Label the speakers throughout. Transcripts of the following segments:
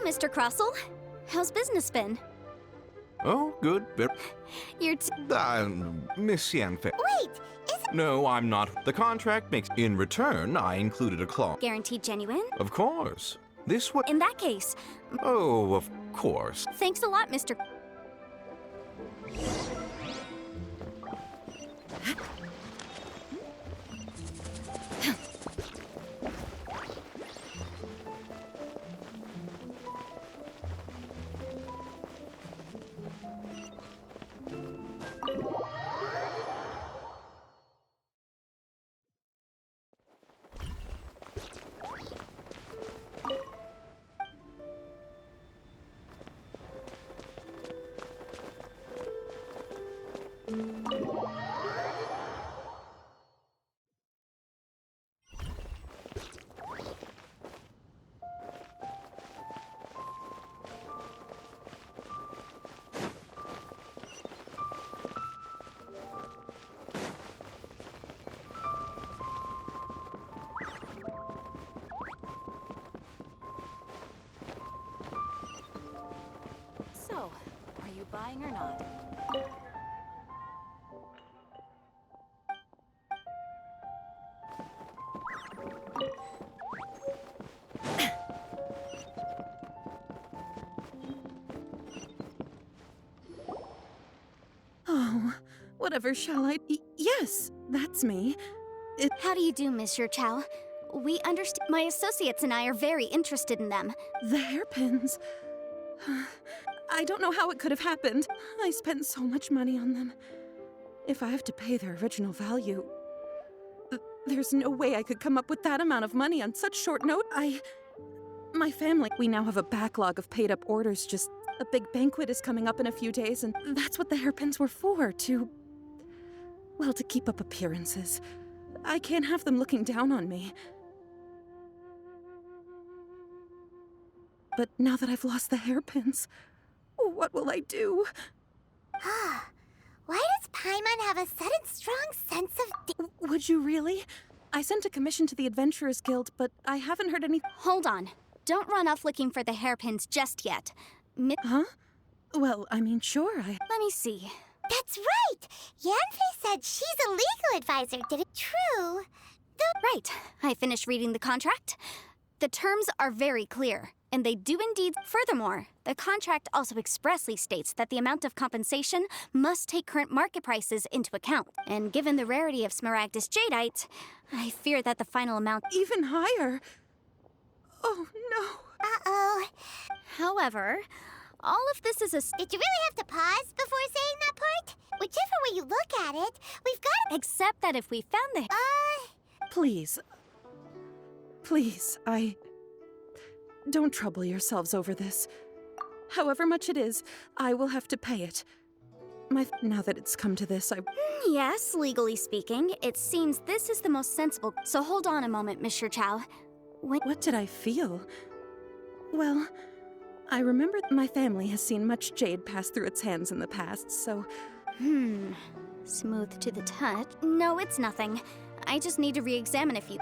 Speaker 1: Mr. Crossell. How's business been?
Speaker 2: Oh, good.
Speaker 1: You're
Speaker 2: Miss Yanfei.
Speaker 3: Wait,
Speaker 2: No, I'm not. The contract makes... In return, I included a clause.
Speaker 1: guaranteed genuine?
Speaker 2: Of course. This was...
Speaker 1: In that case,
Speaker 2: Oh, of course.
Speaker 1: thanks a lot, Mr.
Speaker 4: So, are you buying or not?
Speaker 5: Oh, whatever shall I... Yes, that's me.
Speaker 1: How do you do, Monsieur Chow? We understand. My associates and I are very interested in them.
Speaker 5: The hairpins. I don't know how it could have happened. I spent so much money on them. If I have to pay their original value, there's no way I could come up with that amount of money on such short note. My family, we now have a backlog of paid-up orders. Just a big banquet is coming up in a few days, and that's what the hairpins were for, to keep up appearances. I can't have them looking down on me. But now that I've lost the hairpins, what will I do?
Speaker 3: why does Paimon have a sudden strong sense of...
Speaker 5: Would you really? I sent a commission to the Adventurers Guild, but I haven't heard any...
Speaker 1: Hold on. Don't run off looking for the hairpins just yet.
Speaker 5: Huh? Well, I mean, sure,
Speaker 1: Let me see.
Speaker 3: That's right! Yanfei said she's a legal advisor, did it? True.
Speaker 1: Right. I finished reading the contract. The terms are very clear, and they do indeed. Furthermore, the contract also expressly states that the amount of compensation must take current market prices into account. And given the rarity of smaragdus jadeite, I fear that the final amount...
Speaker 5: even higher. Oh, no.
Speaker 3: Uh-oh.
Speaker 1: However, all of this is a...
Speaker 3: Did you really have to pause before saying that part? Whichever way you look at it, we've got...
Speaker 1: Except that if we found the...
Speaker 5: Please. Please, Don't trouble yourselves over this. However much it is, I will have to pay it. Now that it's come to this,
Speaker 1: Yes, legally speaking, it seems this is the most sensible... So hold on a moment, Monsieur Chow.
Speaker 5: What did I feel? Well, I remember my family has seen much jade pass through its hands in the past, so...
Speaker 1: Smooth to the touch. No, it's nothing. I just need to re-examine a few...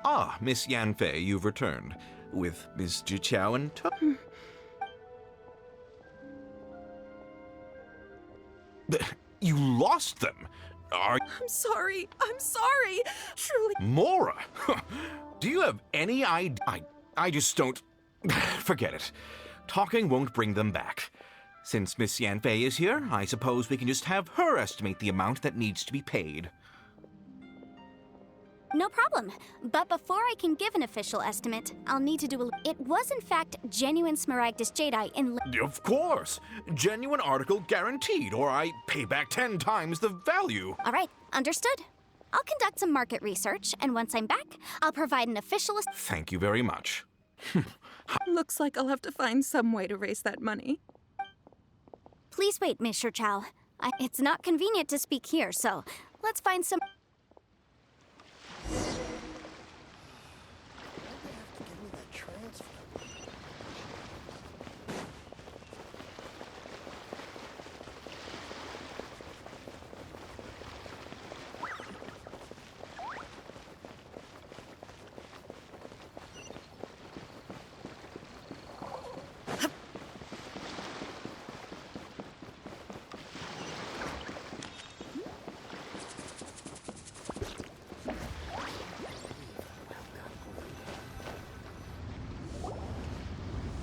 Speaker 2: Ah, Miss Yanfei, you've returned. With Miss Jiqiao and You lost them!
Speaker 5: I'm sorry. Truly.
Speaker 2: Mora! Do you have any idea? I just don't... Forget it. Talking won't bring them back. Since Miss Yanfei is here, I suppose we can just have her estimate the amount that needs to be paid.
Speaker 1: No problem. But before I can give an official estimate, I'll need to do a... It was in fact genuine smaragdus jadeite in...
Speaker 2: Of course! Genuine article guaranteed, or I pay back 10 times the value.
Speaker 1: All right, understood. I'll conduct some market research, and once I'm back, I'll provide an official...
Speaker 2: Thank you very much.
Speaker 5: Looks like I'll have to find some way to raise that money.
Speaker 1: Please wait, Mr. Chow. It's not convenient to speak here, so let's find some...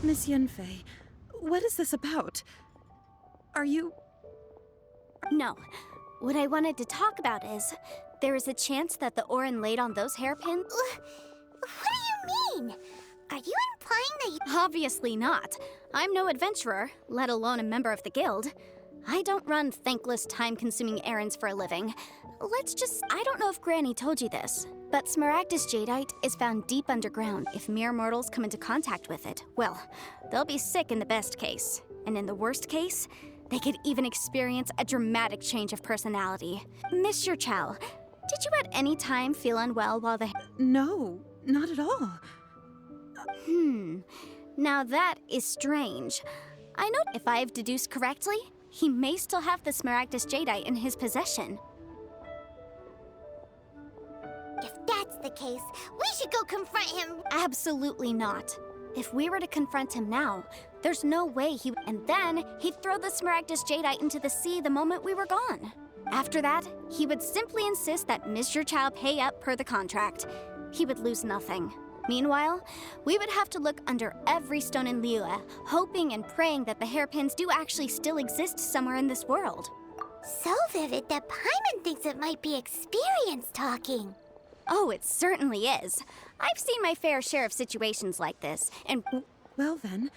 Speaker 5: Miss Yanfei, what is this about? Are you...
Speaker 1: No. What I wanted to talk about is, there is a chance that the Orin laid on those hairpins.
Speaker 3: What do you mean? Are you implying that you...
Speaker 1: Obviously not. I'm no adventurer, let alone a member of the guild. I don't run thankless, time-consuming errands for a living. I don't know if Granny told you this, but Smaragdus jadeite is found deep underground. If mere mortals come into contact with it, well, they'll be sick in the best case. And in the worst case, they could even experience a dramatic change of personality. Monsieur Chow, did you at any time feel unwell while the...
Speaker 5: No, not at all.
Speaker 1: Now that is strange. I know if I've deduced correctly, he may still have the Smaragdus jadeite in his possession.
Speaker 3: If that's the case, we should go confront him.
Speaker 1: Absolutely not. If we were to confront him now, there's no way he... And then he'd throw the Smaragdus jadeite into the sea the moment we were gone. After that, he would simply insist that Mr. Chow pay up per the contract. He would lose nothing. Meanwhile, we would have to look under every stone in Liyue, hoping and praying that the hairpins do actually still exist somewhere in this world.
Speaker 3: So vivid that Paimon thinks it might be experience talking.
Speaker 1: Oh, it certainly is. I've seen my fair share of situations like this, and...
Speaker 5: Well then,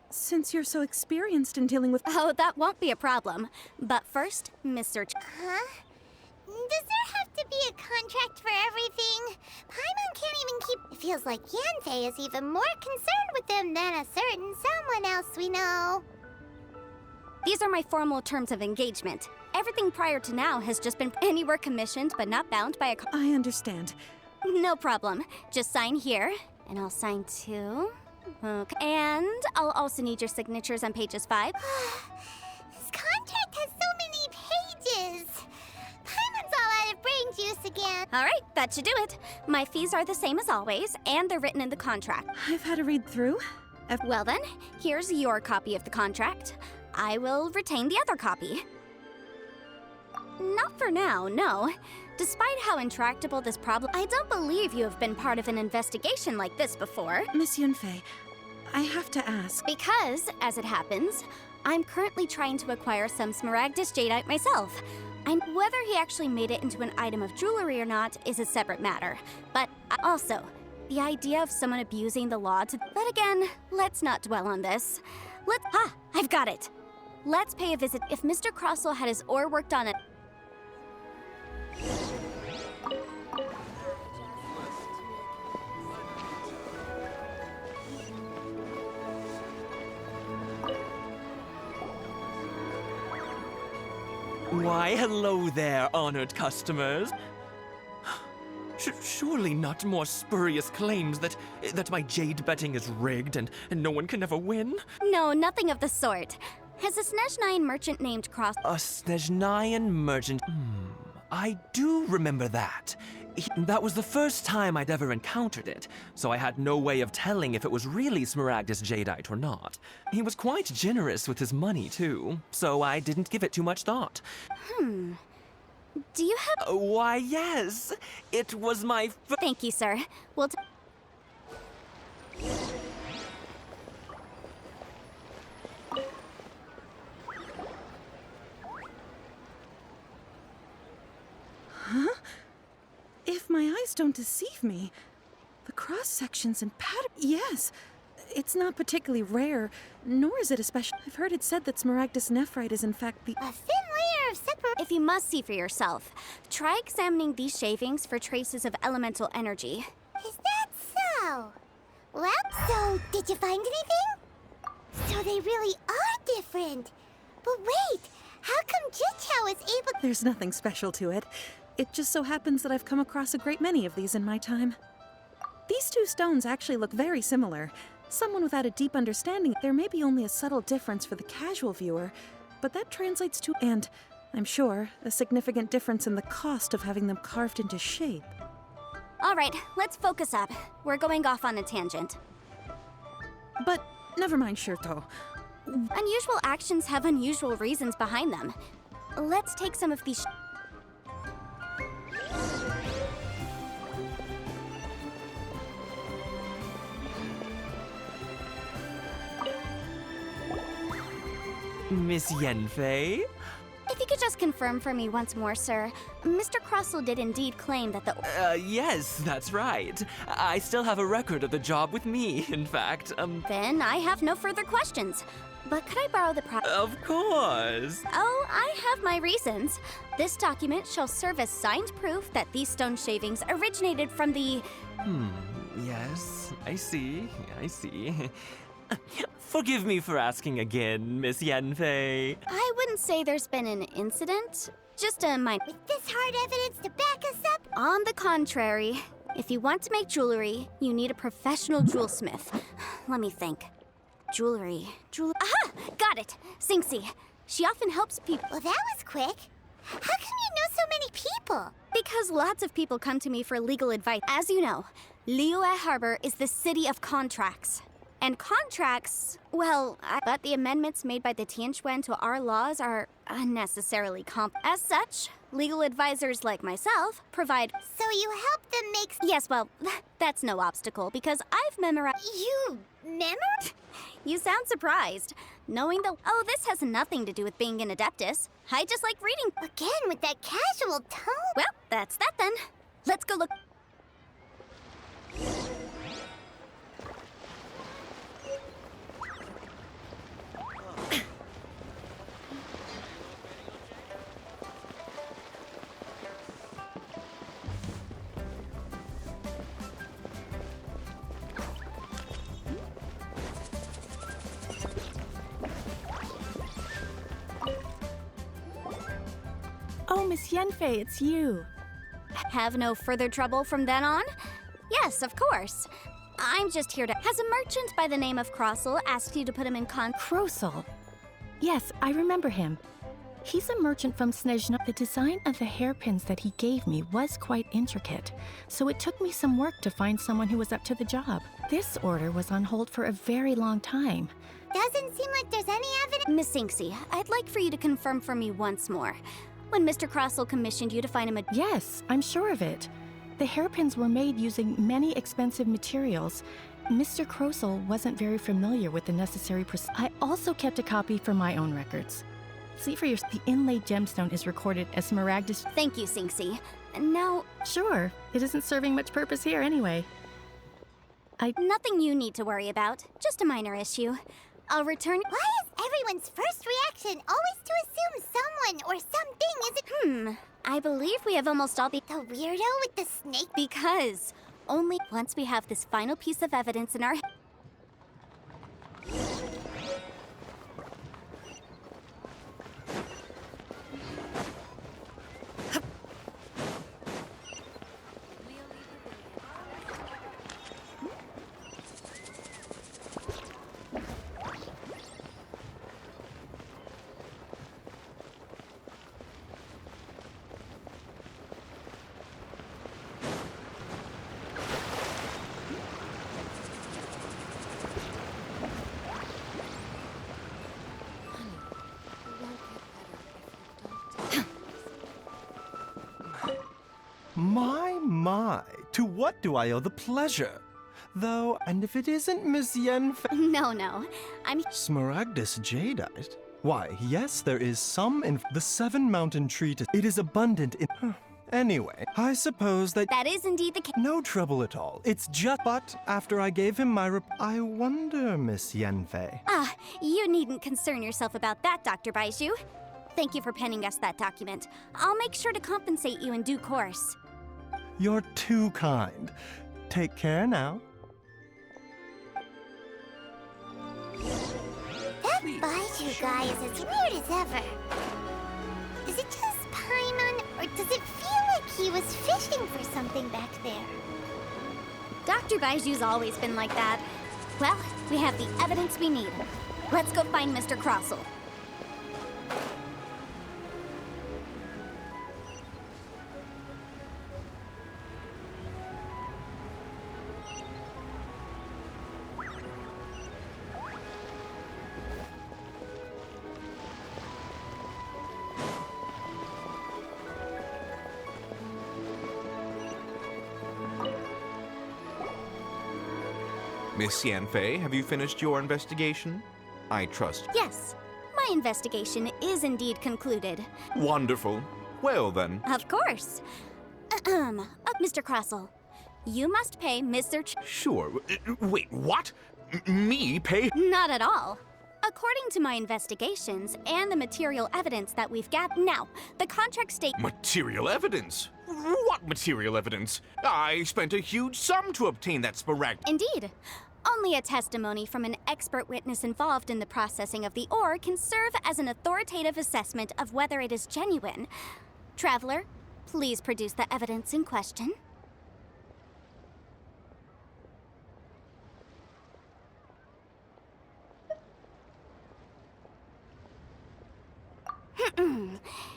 Speaker 5: since you're so experienced in dealing with...
Speaker 1: Oh, that won't be a problem. But first, Mr.
Speaker 3: Huh? Does there have to be a contract for everything? Paimon can't even keep... It feels like Yanfei is even more concerned with them than a certain someone else we know.
Speaker 1: These are my formal terms of engagement. Everything prior to now has just been anywhere commissioned but not bound by a...
Speaker 5: I understand.
Speaker 1: No problem. Just sign here, and I'll sign too. Okay. And I'll also need your signatures on pages 5.
Speaker 3: This contract has so many pages. Paimon's all out of brain juice again.
Speaker 1: All right, that should do it. My fees are the same as always, and they're written in the contract.
Speaker 5: I've had a read through.
Speaker 1: Well then, here's your copy of the contract. I will retain the other copy. Not for now, no. Despite how intractable this problem, I don't believe you have been part of an investigation like this before.
Speaker 5: Miss Yunfei, I have to ask.
Speaker 1: Because, as it happens, I'm currently trying to acquire some Smaragdus jadeite myself. And whether he actually made it into an item of jewelry or not is a separate matter. But also, the idea of someone abusing the law to... But again, let's not dwell on this. I've got it. Let's pay a visit. If Mr. Crossell had his ore worked on it...
Speaker 6: Why, hello there, honored customers. Surely not more spurious claims that my jade betting is rigged and no one can ever win?
Speaker 1: No, nothing of the sort. Has a Snezhnayan merchant named Cross...
Speaker 6: A Snezhnayan merchant? I do remember that. That was the first time I'd ever encountered it, so I had no way of telling if it was really Smaragdus jadeite or not. He was quite generous with his money, too, so I didn't give it too much thought.
Speaker 1: Do you have...
Speaker 6: Why, yes. It was my
Speaker 1: Thank you, sir. We'll...
Speaker 5: If my eyes don't deceive me, the cross-sections and pattern... Yes, it's not particularly rare, nor is it especially... I've heard it said that Smaragdus nephrite is in fact the...
Speaker 3: A thin layer of separate...
Speaker 1: If you must see for yourself, try examining these shavings for traces of elemental energy.
Speaker 3: Is that so? Well, so did you find anything? So they really are different. But wait, how come Jichao is able...
Speaker 5: There's nothing special to it. It just so happens that I've come across a great many of these in my time. These two stones actually look very similar. Someone without a deep understanding, there may be only a subtle difference for the casual viewer, but that translates to, and I'm sure, a significant difference in the cost of having them carved into shape.
Speaker 1: All right, let's focus up. We're going off on a tangent.
Speaker 5: But never mind, Shirto.
Speaker 1: Unusual actions have unusual reasons behind them. Let's take some of these...
Speaker 6: Miss Yanfei?
Speaker 1: If you could just confirm for me once more, sir. Mr. Crossell did indeed claim that the...
Speaker 6: Yes, that's right. I still have a record of the job with me, in fact.
Speaker 1: Then I have no further questions. But could I borrow the
Speaker 6: Of course.
Speaker 1: Oh, I have my reasons. This document shall serve as signed proof that these stone shavings originated from the...
Speaker 6: Yes, I see. Forgive me for asking again, Miss Yanfei.
Speaker 1: I wouldn't say there's been an incident. Just a minor...
Speaker 3: With this hard evidence to back us up?
Speaker 1: On the contrary, if you want to make jewelry, you need a professional jewelsmith. Let me think. Jewelry. Aha! Got it! Xingxi. She often helps people.
Speaker 3: Well, that was quick. How come you know so many people?
Speaker 1: Because lots of people come to me for legal advice. As you know, Liyue Harbor is the city of contracts. And contracts, well, but the amendments made by the Tianquan to our laws are unnecessarily As such, legal advisors like myself provide...
Speaker 3: So you help them make...
Speaker 1: Yes, well, that's no obstacle, because I've memorized...
Speaker 3: You memorized?
Speaker 1: You sound surprised, knowing the... Oh, this has nothing to do with being an adeptus. I just like reading...
Speaker 3: Again, with that casual tone?
Speaker 1: Well, that's that then. Let's go look...
Speaker 5: Oh, Miss Yanfei, it's you.
Speaker 1: Have no further trouble from then on? Yes, of course. I'm just here to... Has a merchant by the name of Crossell asked you to put him in
Speaker 7: Crossell. Yes, I remember him. He's a merchant from Snezhna. The design of the hairpins that he gave me was quite intricate, so it took me some work to find someone who was up to the job. This order was on hold for a very long time.
Speaker 3: Doesn't seem like there's any evidence.
Speaker 1: Miss Xingxi, I'd like for you to confirm for me once more. When Mr. Crossell commissioned you to find him a...
Speaker 7: Yes, I'm sure of it. The hairpins were made using many expensive materials. Mr. Crossell wasn't very familiar with the necessary I also kept a copy for my own records. See for yourself, the inlaid gemstone is recorded as Smaragdus.
Speaker 1: Thank you, Xingxi. Now...
Speaker 7: Sure, it isn't serving much purpose here anyway.
Speaker 1: Nothing you need to worry about. Just a minor issue. I'll return...
Speaker 3: Why is everyone's first reaction always to assume someone or something is a...
Speaker 1: I believe we have almost all the...
Speaker 3: The weirdo with the snake?
Speaker 1: Because only once we have this final piece of evidence in our...
Speaker 8: My, to what do I owe the pleasure? Though, and if it isn't Miss Yanfei...
Speaker 1: No. I'm...
Speaker 8: Smaragdus jadeite? Why, yes, there is some in the Seven Mountain Treatise. It is abundant in... Anyway, I suppose that...
Speaker 1: That is indeed the case.
Speaker 8: No trouble at all. It's just... But after I gave him my I wonder, Miss Yanfei.
Speaker 1: You needn't concern yourself about that, Dr. Baizhu. Thank you for penning us that document. I'll make sure to compensate you in due course.
Speaker 8: You're too kind. Take care now.
Speaker 3: That Baizhu guy is as weird as ever. Is it just Paimon, or does it feel like he was fishing for something back there?
Speaker 1: Dr. Baiju's always been like that. Well, we have the evidence we need. Let's go find Mr. Crossell.
Speaker 2: Miss Yanfei, have you finished your investigation? I trust.
Speaker 1: Yes. My investigation is indeed concluded.
Speaker 2: Wonderful. Well then.
Speaker 1: Of course. Mr. Crossell, you must pay Mr.
Speaker 2: Sure. Wait, what? Me pay?
Speaker 1: Not at all. According to my investigations and the material evidence that we've gathered. Now, the contract states.
Speaker 2: Material evidence? What material evidence? I spent a huge sum to obtain that smaragd.
Speaker 1: Indeed. Only a testimony from an expert witness involved in the processing of the ore can serve as an authoritative assessment of whether it is genuine. Traveler, please produce the evidence in question.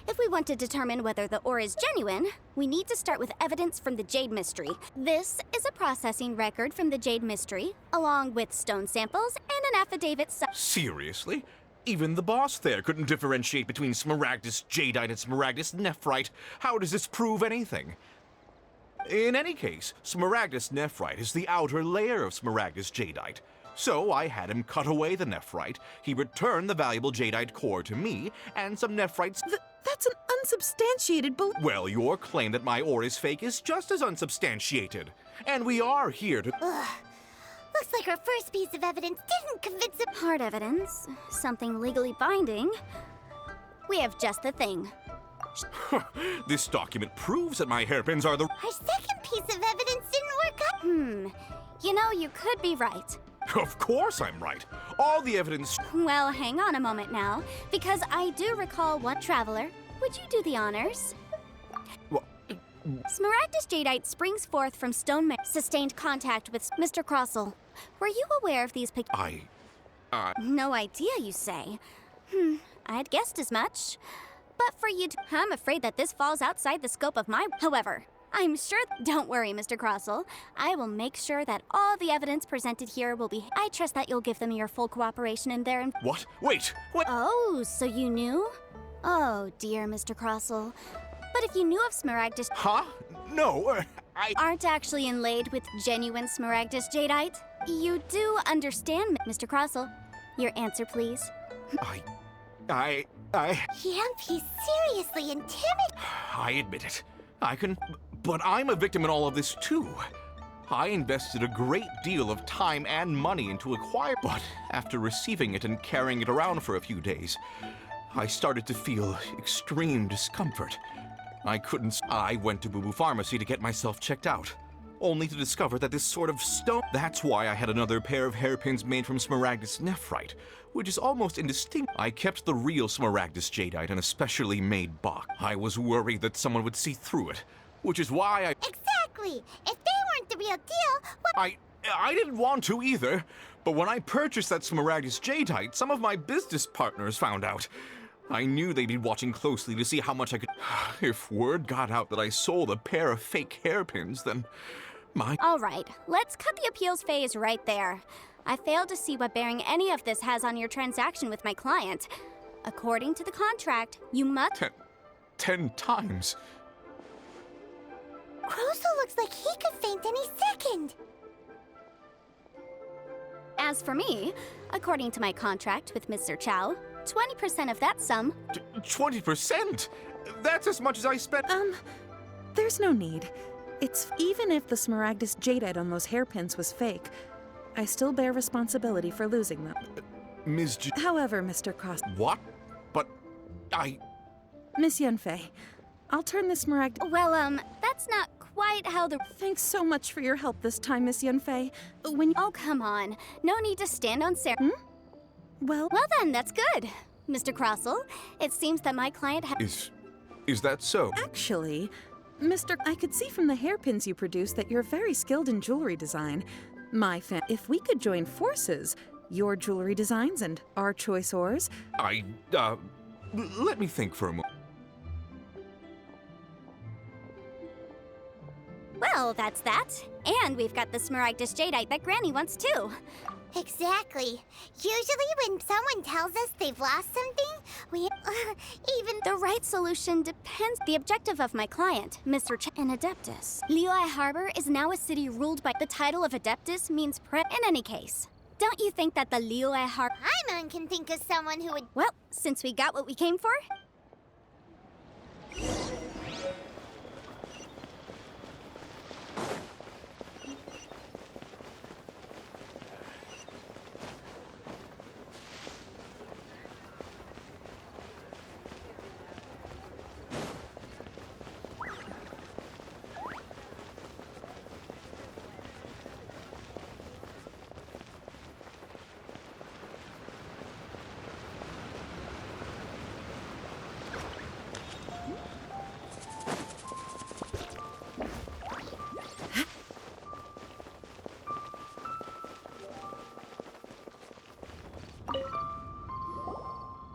Speaker 1: If we want to determine whether the ore is genuine, we need to start with evidence from the Jade Mystery. This is a processing record from the Jade Mystery, along with stone samples and an affidavit.
Speaker 2: Seriously? Even the boss there couldn't differentiate between smaragdus jadeite and smaragdus nephrite. How does this prove anything? In any case, smaragdus nephrite is the outer layer of smaragdus jadeite. So I had him cut away the nephrite, he returned the valuable jadeite core to me, and some nephrites.
Speaker 5: That's an unsubstantiated belief.
Speaker 2: Well, your claim that my ore is fake is just as unsubstantiated. And we are here to.
Speaker 3: Ugh. Looks like our first piece of evidence didn't convince him.
Speaker 1: Hard evidence, something legally binding. We have just the thing.
Speaker 2: This document proves that my hairpins are the.
Speaker 3: Our second piece of evidence didn't work out.
Speaker 1: You know, you could be right.
Speaker 2: Of course I'm right. All the evidence.
Speaker 1: Well, hang on a moment now, because I do recall one. Traveler, would you do the honors?
Speaker 2: Well,
Speaker 1: Smaragdus jadeite springs forth from stone sustained contact with Mr. Crossell. Were you aware of these pictures? No idea, you say? I'd guessed as much. But for you to... I'm afraid that this falls outside the scope of my... However, I'm sure... Don't worry, Mr. Crossell. I will make sure that all the evidence presented here will be... I trust that you'll give them your full cooperation in their...
Speaker 2: What? Wait! What?
Speaker 1: Oh, so you knew? Oh, dear Mr. Crossell. But if you knew of Smaragdus...
Speaker 2: Huh? No, I...
Speaker 1: Aren't actually inlaid with genuine Smaragdus jadeite? You do understand, Mr. Crossell. Your answer, please.
Speaker 3: Yamp, he's seriously intimidated.
Speaker 2: I admit it. I can... But I'm a victim in all of this, too. I invested a great deal of time and money into acquiring... But after receiving it and carrying it around for a few days, I started to feel extreme discomfort. I couldn't... I went to Boo Boo Pharmacy to get myself checked out, only to discover that this sort of stone... That's why I had another pair of hairpins made from smaragdus nephrite, which is almost indistinct. I kept the real smaragdus jadeite in a specially made box. I was worried that someone would see through it, which is why I...
Speaker 3: Exactly! If they weren't the real deal, what...
Speaker 2: I didn't want to either, but when I purchased that smaragdus jadeite, some of my business partners found out. I knew they'd be watching closely to see how much I could... If word got out that I sold a pair of fake hairpins, then my...
Speaker 1: All right, let's cut the appeals phase right there. I failed to see what bearing any of this has on your transaction with my client. According to the contract, you must...
Speaker 2: 10 times?
Speaker 3: Crossell looks like he could faint any second.
Speaker 1: As for me, according to my contract with Mr. Chow, 20% of that sum...
Speaker 2: 20%? That's as much as I spent...
Speaker 5: There's no need. It's... Even if the smaragdus jadeite on those hairpins was fake, I still bear responsibility for losing them.
Speaker 2: Ms.
Speaker 5: However, Mr. Cross...
Speaker 2: What? But
Speaker 5: Miss Yanfei, I'll turn this smaragd...
Speaker 1: Well, that's not quite how the...
Speaker 5: Thanks so much for your help this time, Miss Yanfei. When...
Speaker 1: Oh, come on. No need to stand on
Speaker 5: Well
Speaker 1: then, that's good. Mr. Crossell, it seems that my client
Speaker 2: Is that so?
Speaker 5: Actually, I could see from the hairpins you produced that you're very skilled in jewelry design. If we could join forces, your jewelry designs and our choice ores...
Speaker 2: Let me think for a moment.
Speaker 1: Well, that's that. And we've got the smaragdus jadeite that Granny wants too.
Speaker 3: Exactly. Usually when someone tells us they've lost something, we...
Speaker 1: The right solution depends... The objective of my client, Mr. in Adeptus. Liyue Harbor is now a city ruled by... The title of Adeptus means In any case, Don't you think that the Liyue Har...
Speaker 3: Paimon can think of someone who would...
Speaker 1: Well, since we got what we came for...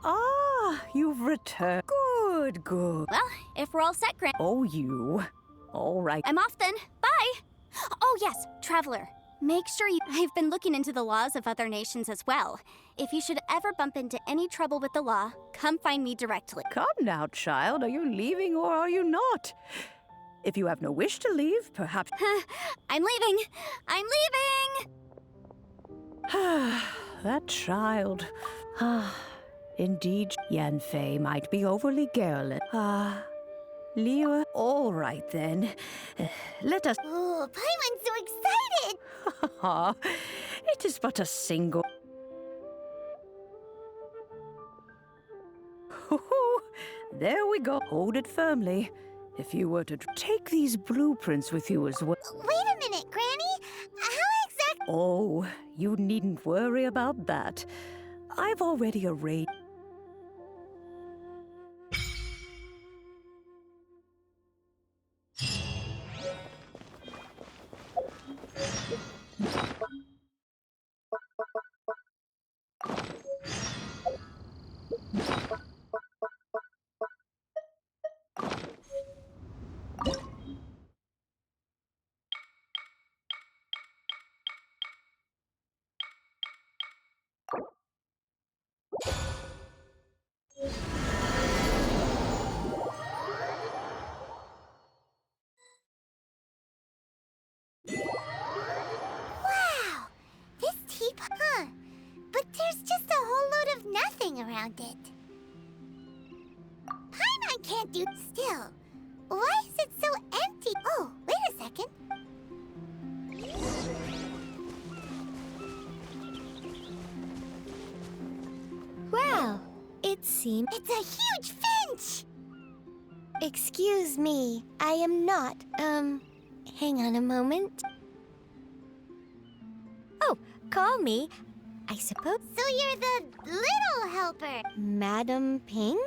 Speaker 9: Ah, you've returned. Good, good.
Speaker 1: Well, if we're all set, Grant...
Speaker 9: Oh, you. All right.
Speaker 1: I'm off then. Bye! Oh yes, Traveler. Make sure you... I've been looking into the laws of other nations as well. If you should ever bump into any trouble with the law, come find me directly.
Speaker 9: Come now, child. Are you leaving or are you not? If you have no wish to leave, perhaps...
Speaker 1: I'm leaving! I'm leaving!
Speaker 9: That child. Indeed, Yanfei might be overly garrulous. Liyue, all right then. Let us...
Speaker 3: Oh, Paimon's so excited!
Speaker 9: It is but a single... There we go. Hold it firmly. If you were to take these blueprints with you as well...
Speaker 3: Wait a minute, Granny! How exactly...
Speaker 9: Oh, you needn't worry about that. I've already arranged...
Speaker 3: Wow! This teapot... Huh. But there's just a whole load of nothing around it. Paimon can't do... Still, why is it so empty? Oh, wait a second.
Speaker 10: Well, it seems...
Speaker 3: It's a huge finch!
Speaker 10: Excuse me, I am not, hang on a moment. Oh, call me, I suppose.
Speaker 3: So you're the little helper.
Speaker 10: Madam Ping?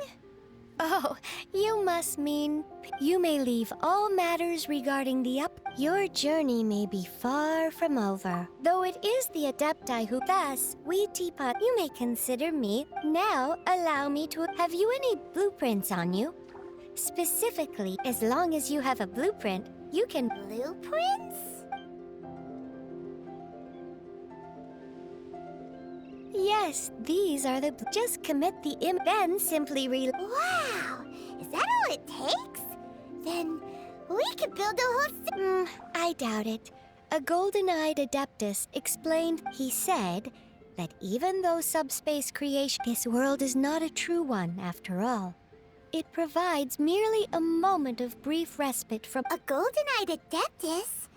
Speaker 10: Oh, you must mean... You may leave all matters regarding the up... Your journey may be far from over. Though it is the Adepti who... Thus, we teapot... You may consider me. Now, allow me to... Have you any blueprints on you? Specifically, as long as you have a blueprint, you can...
Speaker 3: Blueprints?
Speaker 10: Yes, these are the... Just commit the then simply
Speaker 3: Wow! Is that all it takes? Then we could build a whole...
Speaker 10: I doubt it. A golden-eyed adeptus explained, he said, that even though subspace creation... This world is not a true one, after all. It provides merely a moment of brief respite from...
Speaker 3: A golden-eyed adeptus?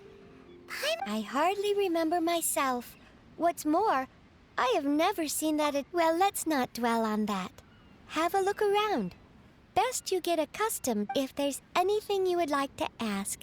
Speaker 10: I hardly remember myself. What's more, I have never seen that Well, let's not dwell on that. Have a look around. Best you get accustomed if there's anything you would like to ask.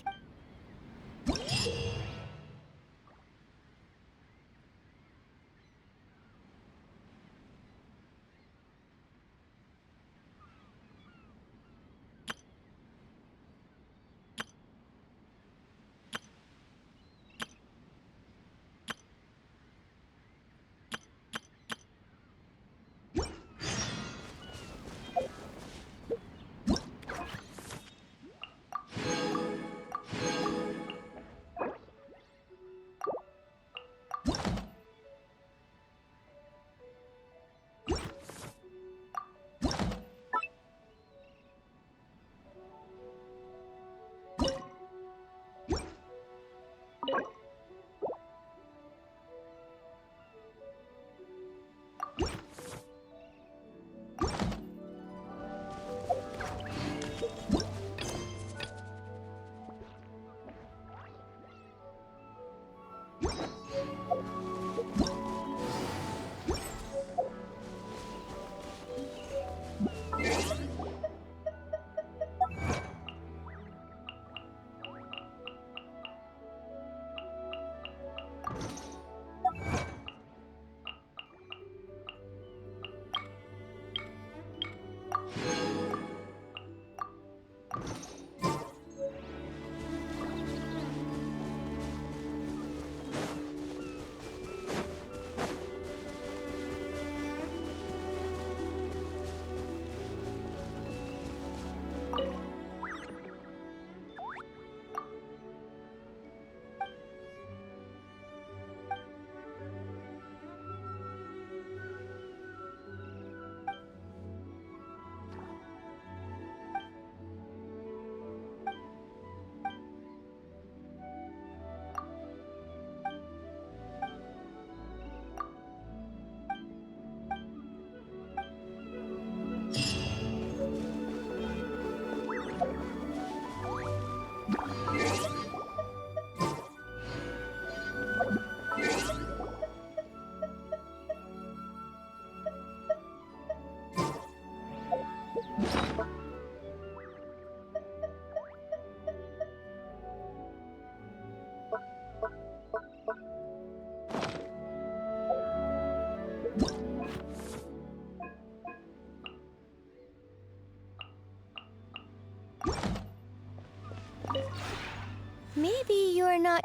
Speaker 10: Maybe you're not.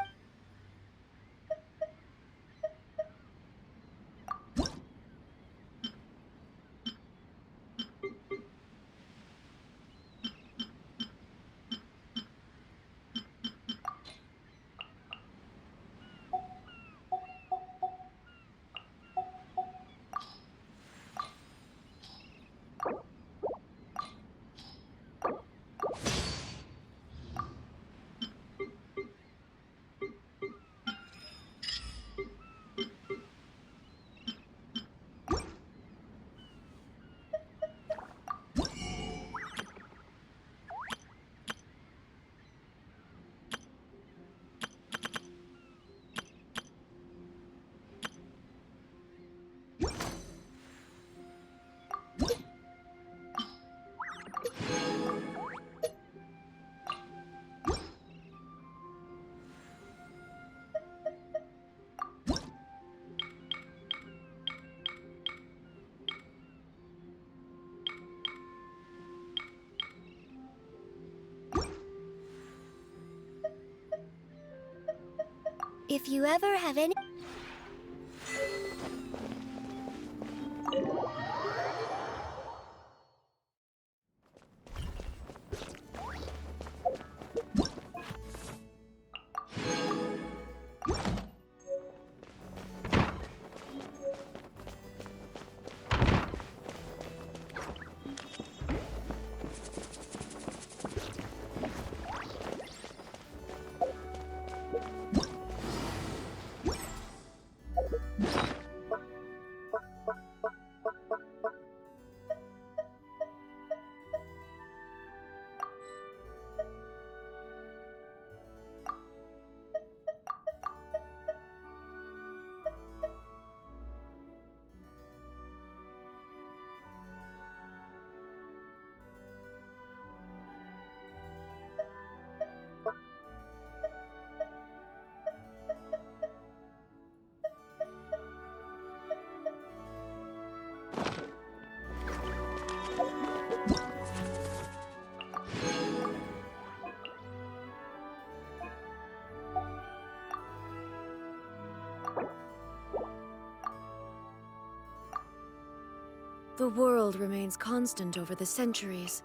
Speaker 10: If you ever have any.
Speaker 11: The world remains constant over the centuries,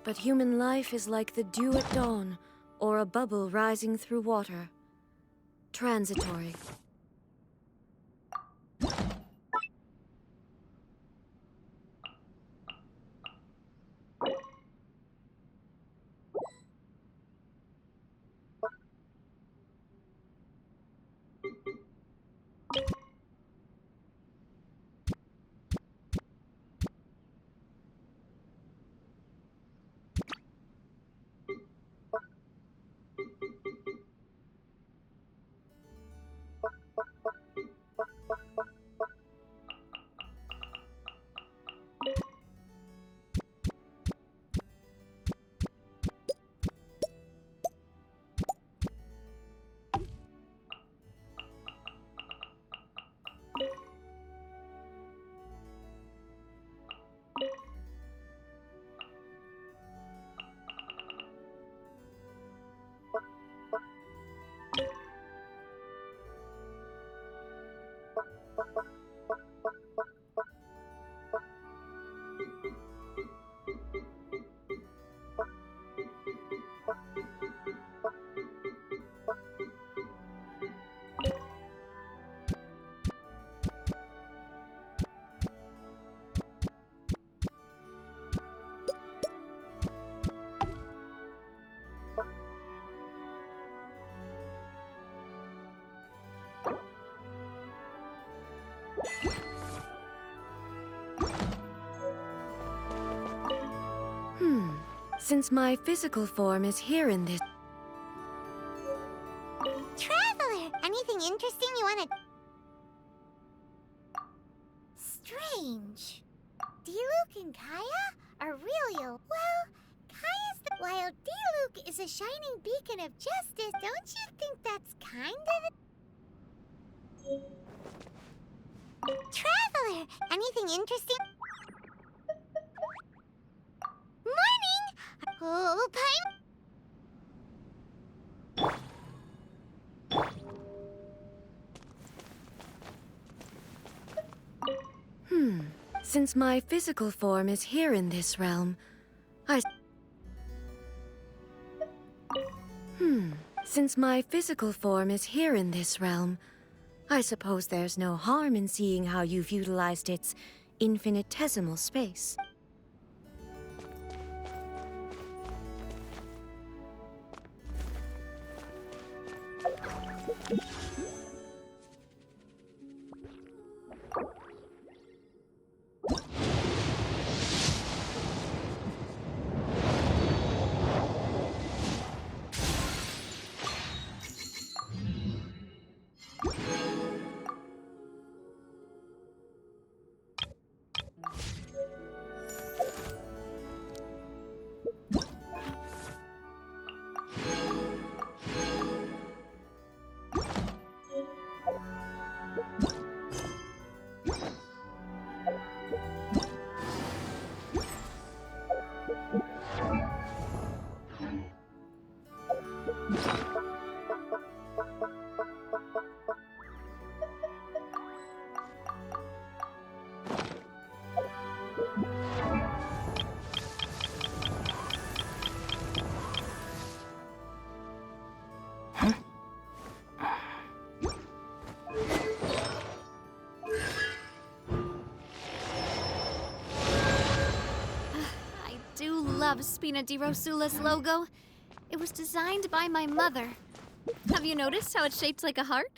Speaker 11: but human life is like the dew at dawn, or a bubble rising through water. Transitory. Since my physical form is here in this...
Speaker 3: Traveler! Anything interesting you want to... Strange. Diluc and Kaya are really... Well, Kaya's the... While Diluc is a shining beacon of justice, don't you think that's kind of... Traveler! Anything interesting? Morning! Oh,
Speaker 11: Since my physical form is here in this realm, Since my physical form is here in this realm, I suppose there's no harm in seeing how you've utilized its infinitesimal space.
Speaker 1: Love Spina di Rosula's logo. It was designed by my mother. Have you noticed how it's shaped like a heart?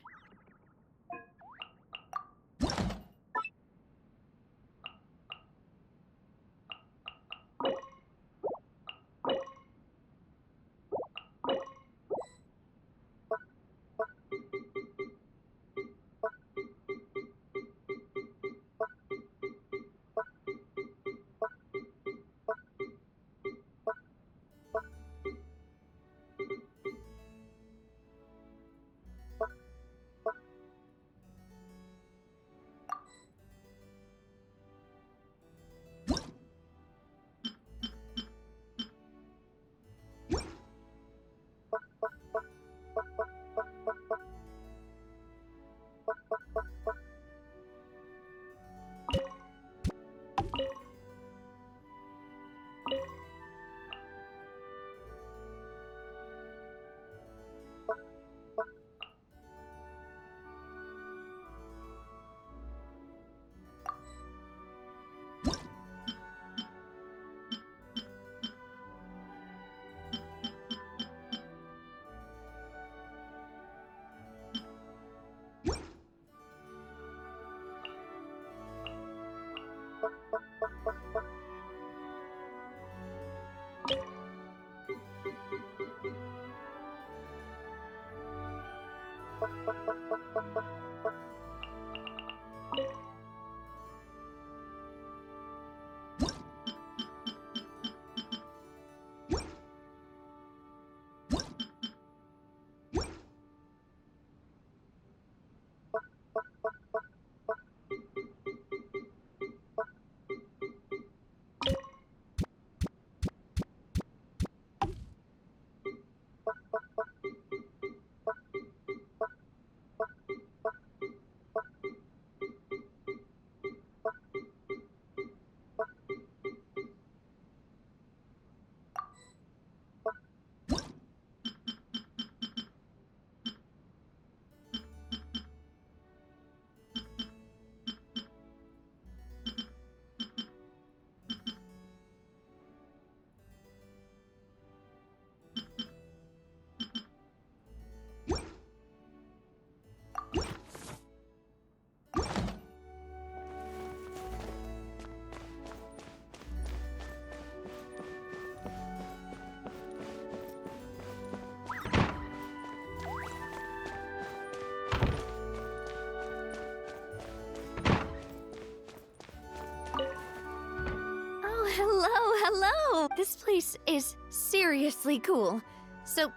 Speaker 1: Hello! This place is seriously cool. So,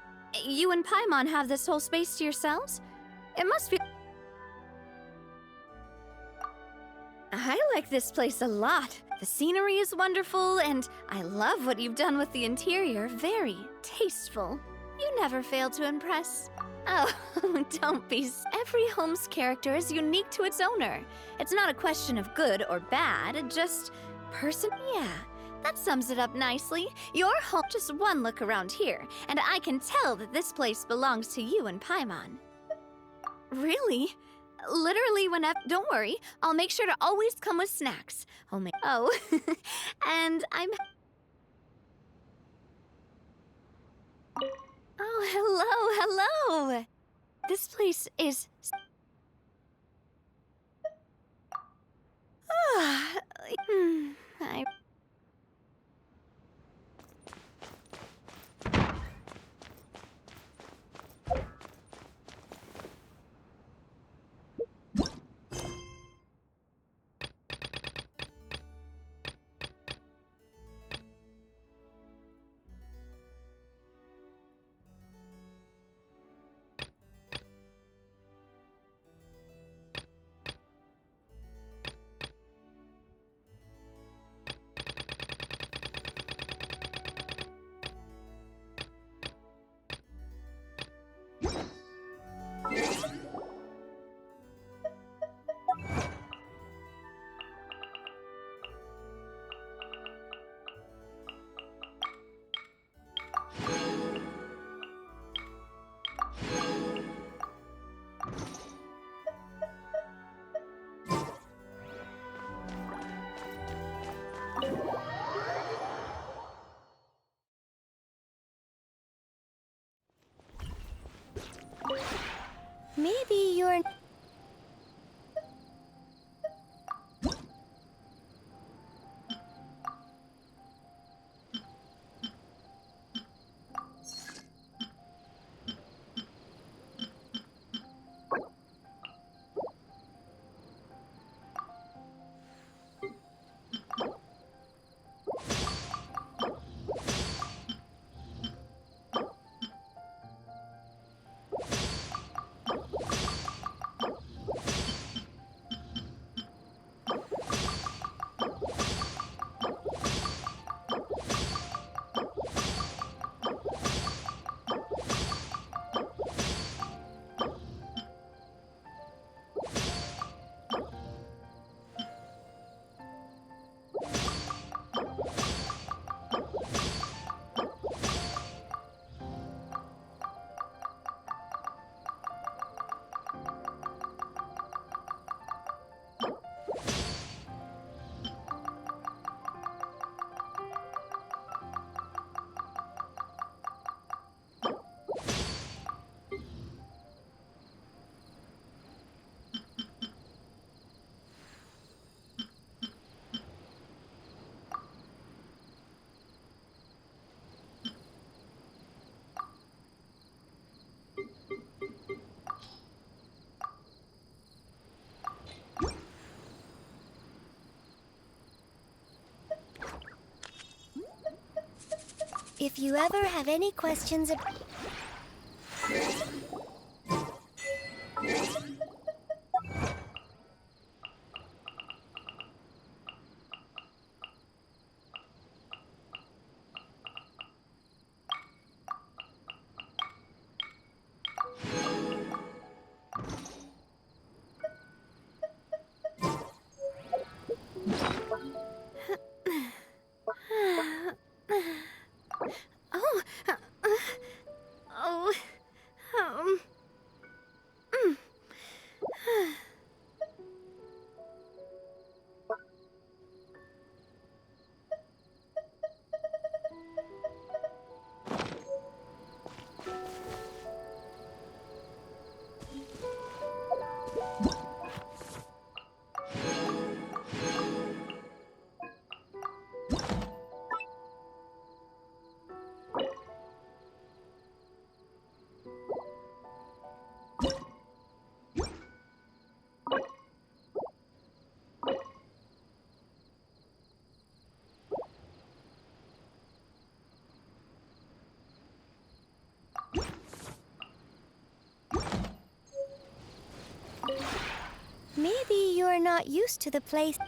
Speaker 1: you and Paimon have this whole space to yourselves? It must be... I like this place a lot. The scenery is wonderful, and I love what you've done with the interior. Very tasteful. You never fail to impress. Oh, don't be. Every home's character is unique to its owner. It's not a question of good or bad, just person. Yeah, that sums it up nicely. Your home. Just one look around here, and I can tell that this place belongs to you and Paimon. Really? Literally whenever. Don't worry, I'll make sure to always come with snacks. Oh, and I'm. Oh, hello. This place is. I.
Speaker 10: Maybe you're... If you ever have any questions about... Maybe you're not used to the place.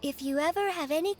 Speaker 10: If you ever have any...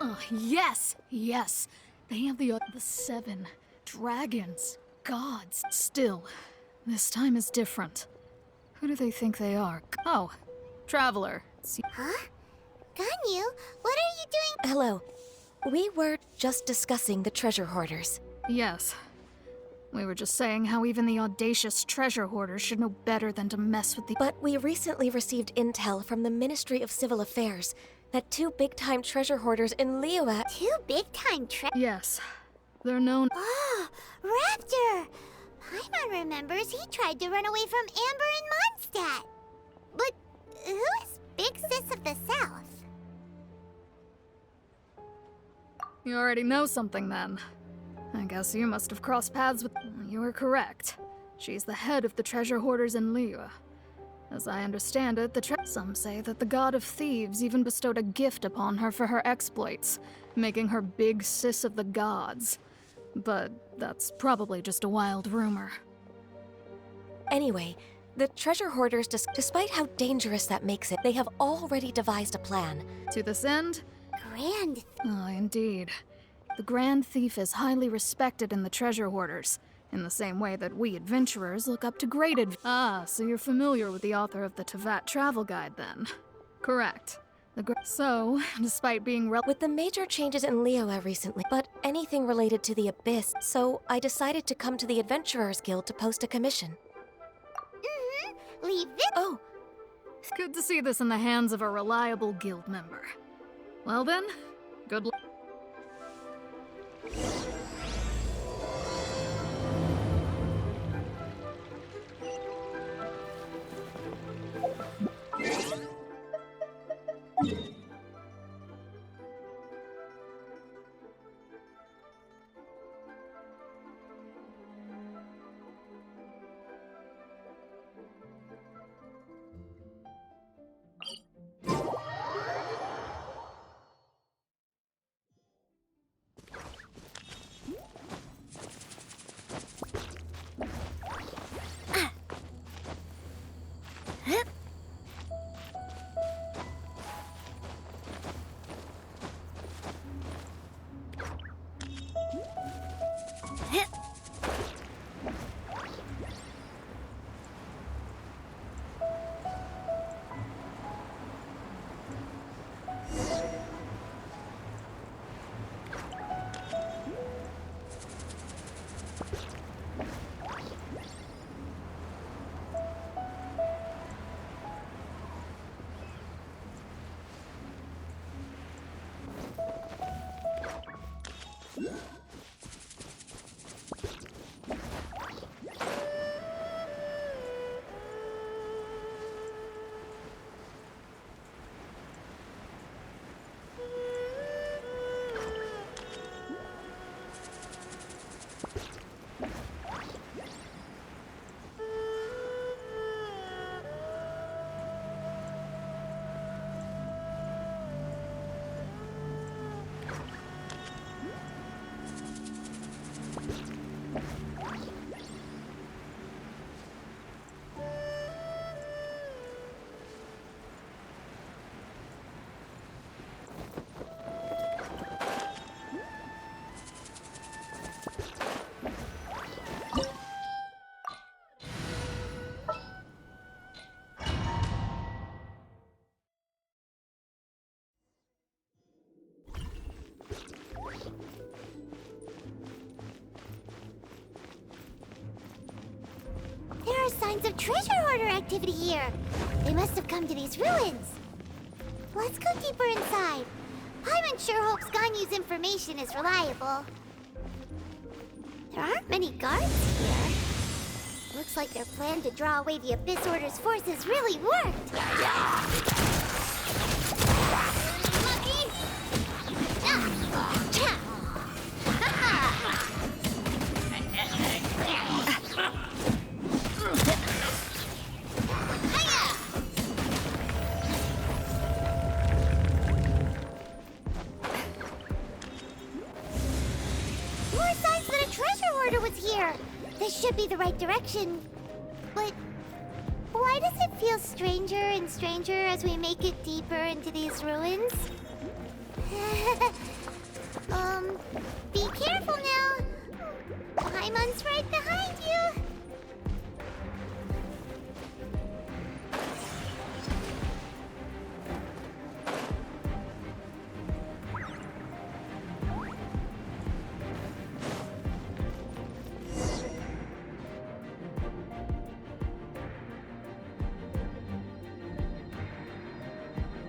Speaker 4: Oh, yes! Yes! They have the 7 dragons, gods. Still, this time is different. Who do they think they are? Oh, Traveler.
Speaker 3: Huh? Ganyu, what are you doing?
Speaker 10: Hello. We were just discussing the treasure hoarders.
Speaker 4: Yes. We were just saying how even the audacious treasure hoarders should know better than to mess with the—
Speaker 10: But we recently received intel from the Ministry of Civil Affairs that 2 big-time treasure hoarders in Liyue—
Speaker 3: 2 big-time
Speaker 4: Yes. They're known—
Speaker 3: Oh, Raptor! Paimon remembers he tried to run away from Amber and Mondstadt. But who is Big Sis of the South?
Speaker 4: You already know something then. I guess you must have crossed paths with— You were correct. She's the head of the treasure hoarders in Liyue. As I understand it, some say that the god of thieves even bestowed a gift upon her for her exploits, making her Big Sis of the gods. But that's probably just a wild rumor.
Speaker 10: Anyway, the treasure hoarders, despite how dangerous that makes it, they have already devised a plan.
Speaker 4: To this end?
Speaker 3: Grand.
Speaker 4: Oh, indeed. The Grand Thief is highly respected in the treasure hoarders, in the same way that we adventurers look up to great Ah, so you're familiar with the author of the Tevat travel guide then? Correct. So, despite being
Speaker 12: With the major changes in Liyue recently, but anything related to the Abyss, so I decided to come to the Adventurers Guild to post a commission.
Speaker 3: Leave this.
Speaker 12: Oh,
Speaker 4: good to see this in the hands of a reliable guild member. Well then, good luck.
Speaker 3: There are signs of treasure hoarder activity here. They must have come to these ruins. Let's go deeper inside. Paimon sure hopes Ganyu's information is reliable. There aren't many guards here. Looks like their plan to draw away the Abyss Order's forces really worked. Lucky! More signs that a treasure hoarder was here. This should be the right direction. But why does it feel stranger and stranger as we make it deeper into these ruins? Be careful now. Paimon's right.